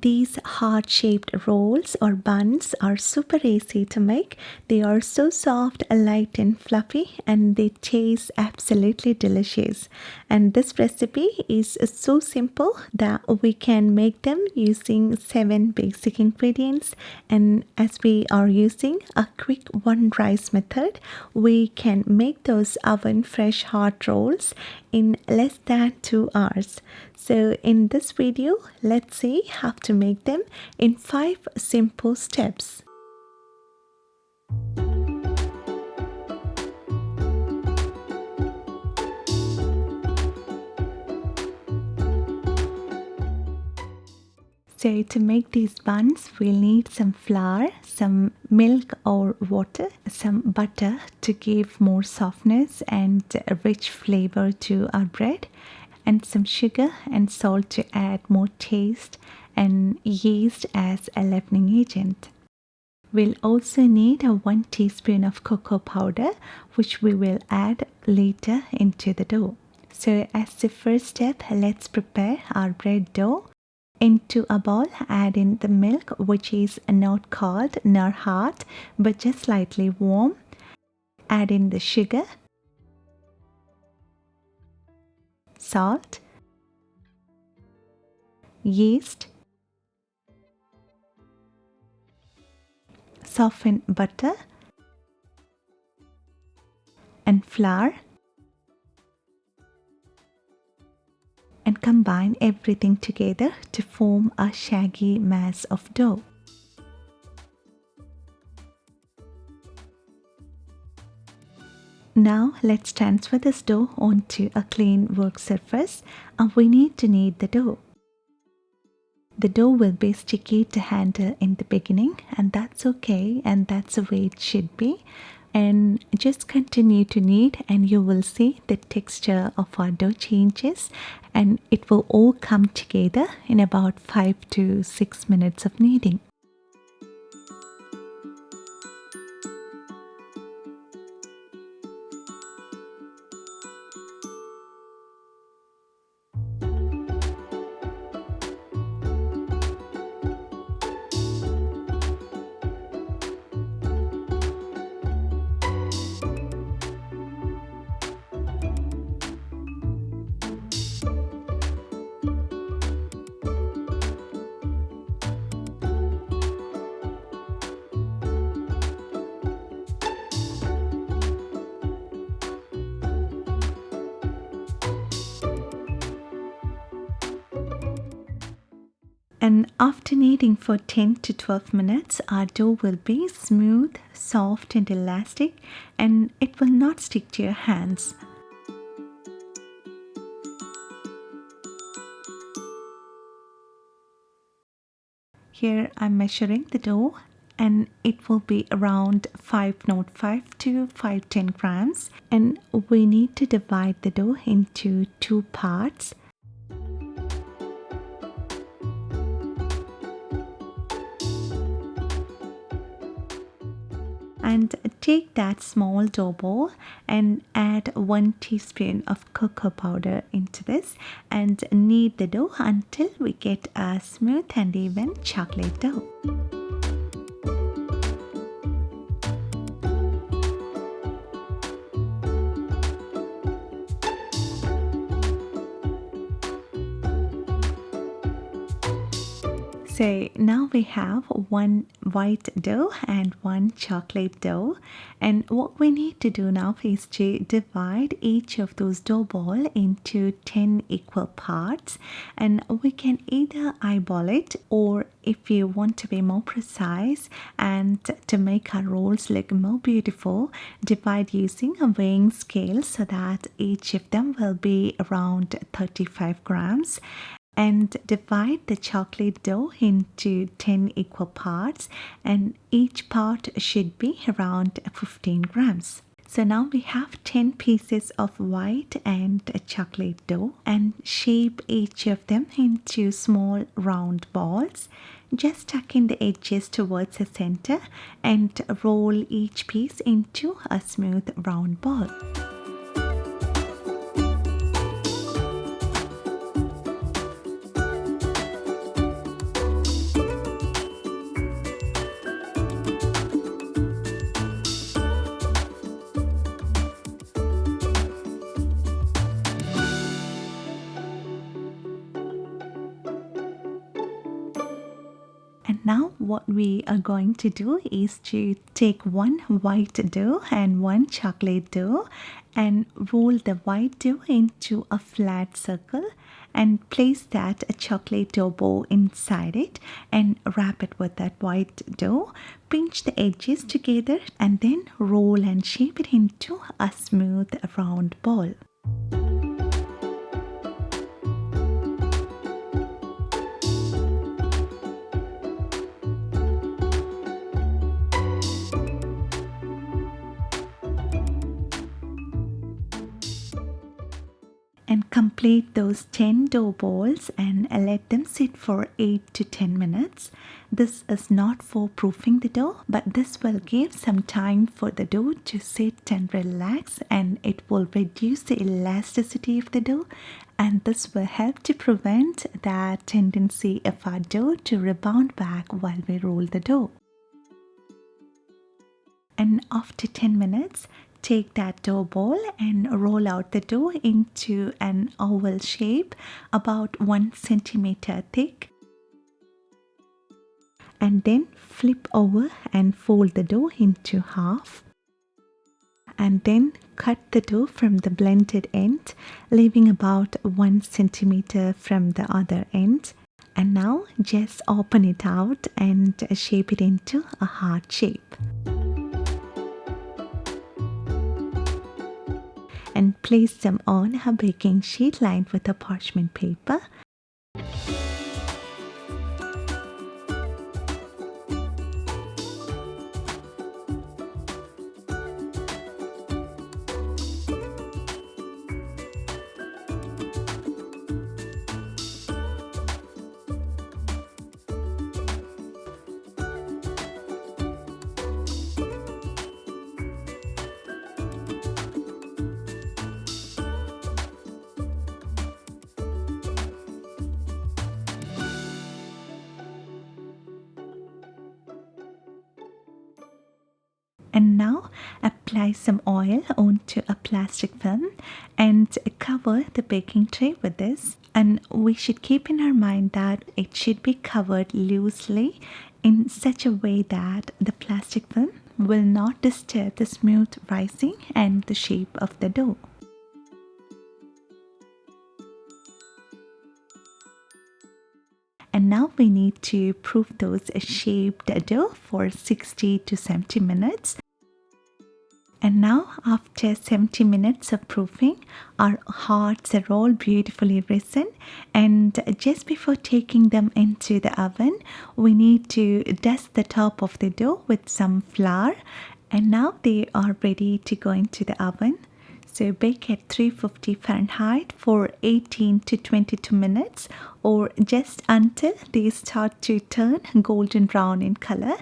These heart-shaped rolls or buns are super easy to make. They are so soft, light and fluffy, and they taste absolutely delicious. And this recipe is so simple that we can make them using 7 basic ingredients. And as we are using a quick one rice method, we can make those oven fresh hot rolls in less than 2 hours. So in this video, let's see how to make them in 5 simple steps. So to make these buns, we'll need some flour, some milk or water, some butter to give more softness and a rich flavor to our bread, and some sugar and salt to add more taste, and yeast as a leavening agent. We'll also need a 1 teaspoon of cocoa powder, which we will add later into the dough. So as the first step, let's prepare our bread dough. Into a bowl, add in the milk, which is not cold nor hot, but just slightly warm. Add in the sugar, salt, yeast, softened butter, and flour, and combine everything together to form a shaggy mass of dough. Now let's transfer this dough onto a clean work surface, and we need to knead the dough. The dough will be sticky to handle in the beginning, and that's okay, and that's the way it should be. And just continue to knead, and you will see the texture of our dough changes, and it will all come together in about 5 to 6 minutes of kneading. And after kneading for 10 to 12 minutes, our dough will be smooth, soft and elastic, and it will not stick to your hands. Here I'm measuring the dough, and it will be around 505 to 510 grams, and we need to divide the dough into 2 parts. And take that small dough ball and add 1 teaspoon of cocoa powder into this, and knead the dough until we get a smooth and even chocolate dough. So now we have 1 white dough and 1 chocolate dough, and what we need to do now is to divide each of those dough ball into 10 equal parts, and we can either eyeball it, or if you want to be more precise and to make our rolls look more beautiful, divide using a weighing scale so that each of them will be around 35 grams. And divide the chocolate dough into 10 equal parts, and each part should be around 15 grams. So now we have 10 pieces of white and chocolate dough, and shape each of them into small round balls. Just tuck in the edges towards the center and roll each piece into a smooth round ball. And now what we are going to do is to take one white dough and one chocolate dough and roll the white dough into a flat circle and place that chocolate dough ball inside it and wrap it with that white dough. Pinch the edges together and then roll and shape it into a smooth round ball. And complete those 10 dough balls and let them sit for 8 to 10 minutes. This is not for proofing the dough, but this will give some time for the dough to sit and relax, and it will reduce the elasticity of the dough, and this will help to prevent that tendency of our dough to rebound back while we roll the dough. And after 10 minutes, take that dough ball and roll out the dough into an oval shape about 1 centimeter thick. And then flip over and fold the dough into half. And then cut the dough from the blended end, leaving about 1 centimeter from the other end. And now just open it out and shape it into a heart shape. And place them on a baking sheet lined with a parchment paper. And now apply some oil onto a plastic film and cover the baking tray with this. And we should keep in our mind that it should be covered loosely in such a way that the plastic film will not disturb the smooth rising and the shape of the dough. And now we need to proof those shaped dough for 60 to 70 minutes. And now after 70 minutes of proofing, our hearts are all beautifully risen, and just before taking them into the oven, we need to dust the top of the dough with some flour, and now they are ready to go into the oven. So bake at 350 Fahrenheit for 18 to 22 minutes, or just until they start to turn golden brown in color.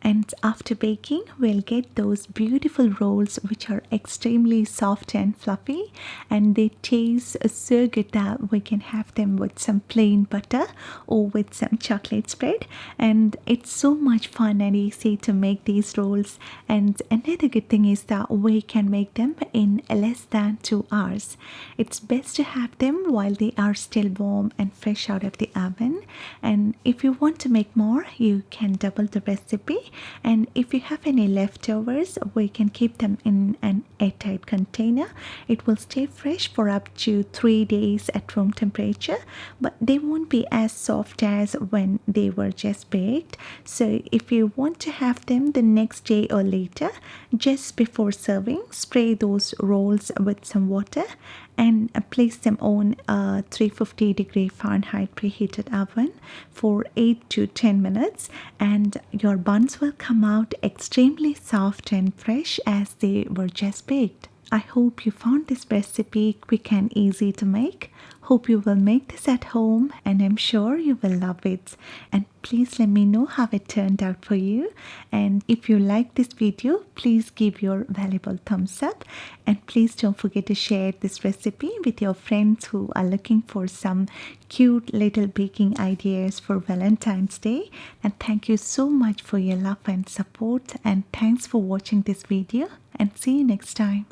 And after baking, we'll get those beautiful rolls which are extremely soft and fluffy, and they taste so good that we can have them with some plain butter or with some chocolate spread. And it's so much fun and easy to make these rolls. And another good thing is that we can make them in less than 2 hours. It's best to have them while they are still warm and fresh out of the oven. And if you want to make more, you can double the recipe. And if you have any leftovers, we can keep them in an airtight container. It will stay fresh for up to 3 days at room temperature, but they won't be as soft as when they were just baked. So if you want to have them the next day or later, just before serving, spray those rolls with some water and place them on a 350 Fahrenheit preheated oven for 8 to 10 minutes, and your buns will come out extremely soft and fresh as they were just baked. I hope you found this recipe quick and easy to make. Hope you will make this at home and I'm sure you will love it. And please let me know how it turned out for you. And if you like this video, please give your valuable thumbs up. And please don't forget to share this recipe with your friends who are looking for some cute little baking ideas for Valentine's Day. And thank you so much for your love and support. And thanks for watching this video. And see you next time.